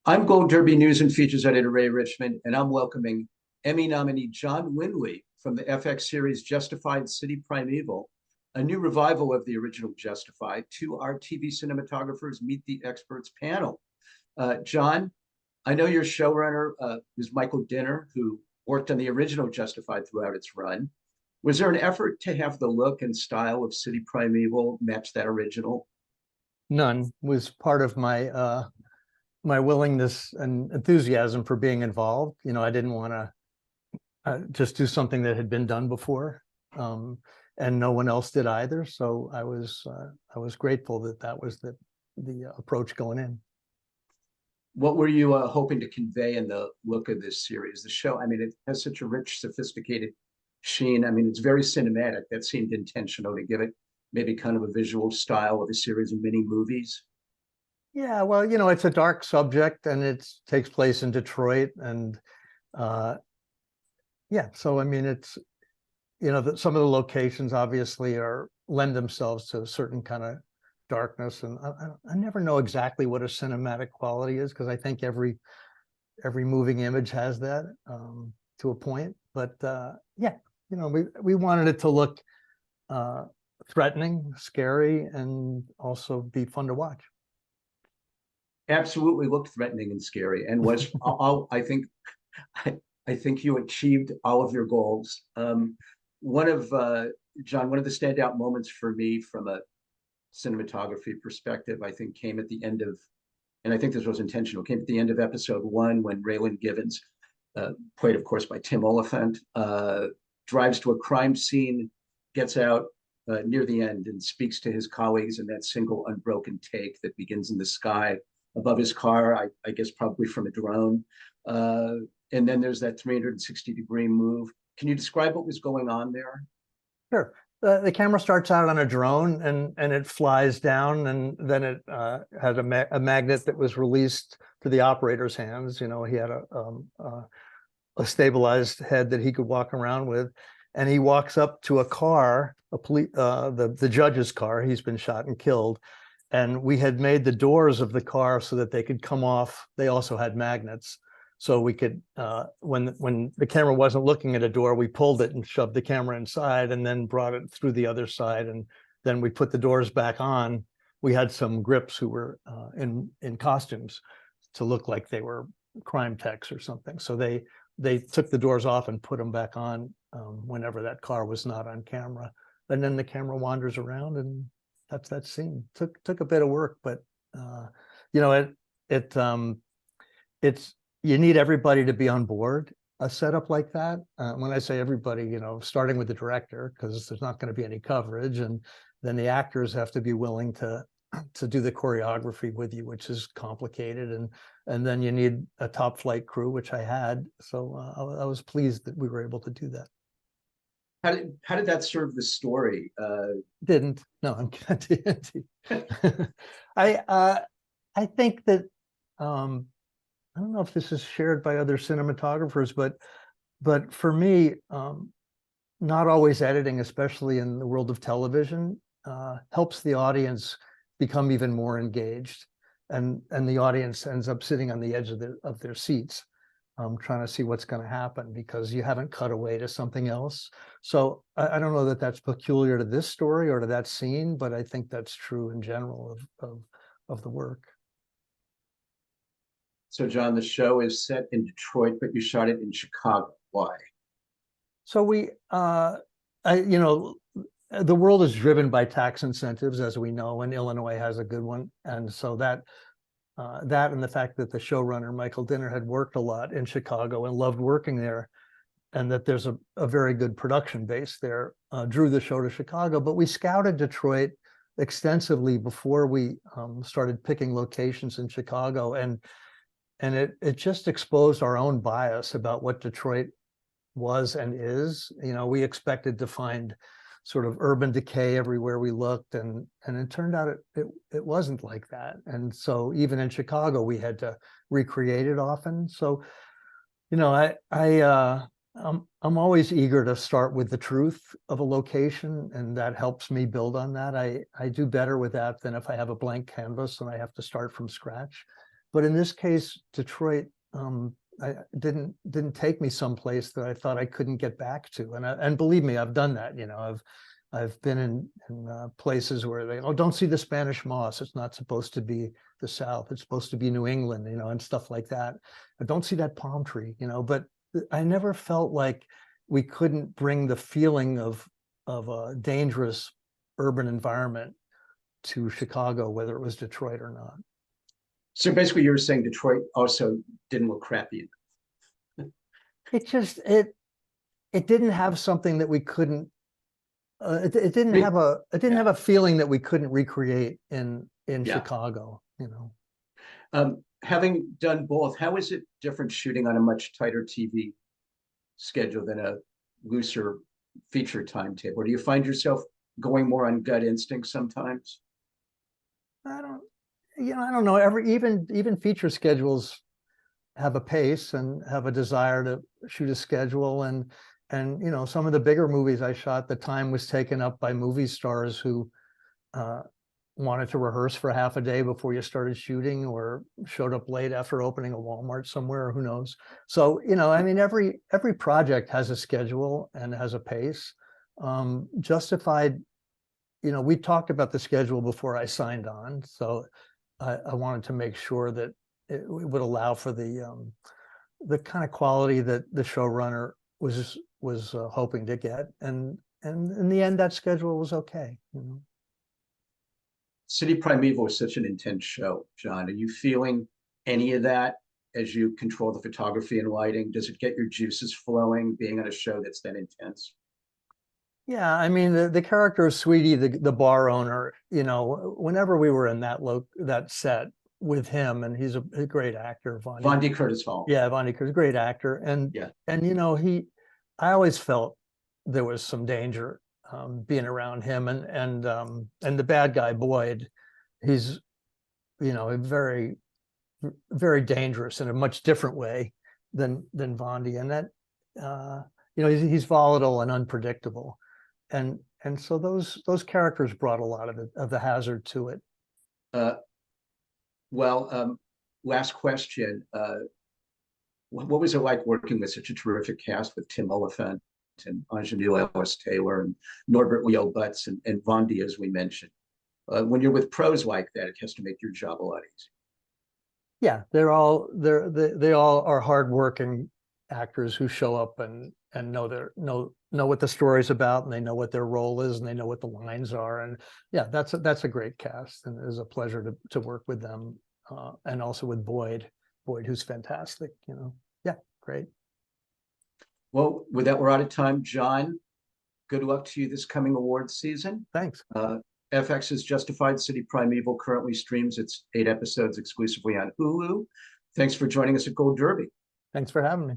I'm Gold Derby News and Features editor Ray Richmond, and I'm welcoming Emmy nominee John Lindley from the FX series Justified City Primeval, a new revival of the original Justified, to our TV cinematographers Meet the Experts panel. John, I know your showrunner was Michael Dinner, who worked on the original Justified throughout its run. Was there an effort to have the look and style of City Primeval match that original? None. Was part of my willingness and enthusiasm for being involved. I didn't want to just do something that had been done before, and no one else did either. So I was grateful that was the approach going in. What were you hoping to convey in the look of this series? The show, I mean, it has such a rich, sophisticated sheen. I mean, it's very cinematic. That seemed intentional to give it maybe kind of a visual style of a series of mini movies. Yeah, well, it's a dark subject, and it takes place in Detroit, and yeah. So I mean, it's some of the locations obviously lend themselves to a certain kind of darkness, and I never know exactly what a cinematic quality is, because I think every moving image has that to a point. But yeah, we wanted it to look threatening, scary, and also be fun to watch. Absolutely looked threatening and scary, and was all. I think you achieved all of your goals. One of John, one of the standout moments for me from a cinematography perspective, I think, came at the end of, and I think this was intentional, came at the end of episode 1 when Raylan Givens, played of course by Tim Oliphant, drives to a crime scene, gets out near the end and speaks to his colleagues in that single unbroken take that begins in the sky above his car, I guess probably from a drone. And then there's that 360-degree move. Can you describe what was going on there? Sure. The camera starts out on a drone, and it flies down, and then it has a magnet that was released to the operator's hands. He had a stabilized head that he could walk around with, and he walks up to a car, the judge's car. He's been shot and killed, and we had made the doors of the car so that they could come off. They also had magnets, so we could, when the camera wasn't looking at a door, we pulled it and shoved the camera inside, and then brought it through the other side, and then we put the doors back on. We had some grips who were in costumes to look like they were crime techs or something. So they took the doors off and put them back on whenever that car was not on camera, and then the camera wanders around, and that's that scene. Took a bit of work, but it's you need everybody to be on board a setup like that. When I say everybody, starting with the director, because there's not going to be any coverage, and then the actors have to be willing to do the choreography with you, which is complicated, and then you need a top flight crew, which I had. So I was pleased that we were able to do that. How did that serve the story? Didn't. No, I'm kidding. I think that I don't know if this is shared by other cinematographers, but for me, not always editing, especially in the world of television, helps the audience become even more engaged, and the audience ends up sitting on the edge of their seats, trying to see what's going to happen, because you haven't cut away to something else. So I don't know that that's peculiar to this story or to that scene, but I think that's true in general of the work. So, John, the show is set in Detroit, but you shot it in Chicago. Why? So the world is driven by tax incentives, as we know, and Illinois has a good one. And so that and the fact that the showrunner, Michael Dinner, had worked a lot in Chicago and loved working there, and that there's a very good production base there, drew the show to Chicago. But we scouted Detroit extensively before we started picking locations in Chicago, and it just exposed our own bias about what Detroit was and is. We expected to find sort of urban decay everywhere we looked, and it turned out it wasn't like that. And so even in Chicago, we had to recreate it often. So I'm always eager to start with the truth of a location, and that helps me build on that. I do better with that than if I have a blank canvas and I have to start from scratch. But in this case, Detroit, I didn't take me someplace that I thought I couldn't get back to. And believe me, I've done that. I've been in places where they, oh, don't see the Spanish moss. It's not supposed to be the South. It's supposed to be New England, and stuff like that. I don't see that palm tree, but I never felt like we couldn't bring the feeling of a dangerous urban environment to Chicago, whether it was Detroit or not. So basically you were saying Detroit also didn't look crappy. It just, it didn't have something that we couldn't, it didn't have a feeling that we couldn't recreate in Chicago, Having done both, how is it different shooting on a much tighter TV schedule than a looser feature timetable? Or do you find yourself going more on gut instinct sometimes? I don't know. Even feature schedules have a pace and have a desire to shoot a schedule, and some of the bigger movies I shot, the time was taken up by movie stars who wanted to rehearse for half a day before you started shooting, or showed up late after opening a Walmart somewhere, who knows. So every project has a schedule and has a pace. Justified, we talked about the schedule before I signed on, so I wanted to make sure that it would allow for the kind of quality that the showrunner was hoping to get, and in the end, that schedule was okay. City Primeval is such an intense show, John. Are you feeling any of that as you control the photography and lighting? Does it get your juices flowing being on a show that's that intense? Yeah, I mean, the character of Sweetie, the bar owner, whenever we were in that set with him, and he's a great actor, Von Curtis Hall. Yeah, Von Curtis, great actor, and I always felt there was some danger being around him, and the bad guy Boyd, he's very, very dangerous in a much different way than Vondi, and that he's volatile and unpredictable. And so those characters brought a lot of the hazard to it. Last question. What was it like working with such a terrific cast with Tim Oliphant and Ingenue Ellis Taylor and Norbert Leo Butz and Vondi, as we mentioned? When you're with pros like that, it has to make your job a lot easier. Yeah, they all are hardworking actors who show up and know what the story's about, and they know what their role is, and they know what the lines are. And yeah, that's a great cast, and it was a pleasure to work with them, and also with Boyd, who's fantastic. Yeah, great. Well, with that, we're out of time. John, good luck to you this coming awards season. Thanks. FX's Justified City Primeval currently streams its 8 episodes exclusively on Hulu. Thanks for joining us at Gold Derby. Thanks for having me.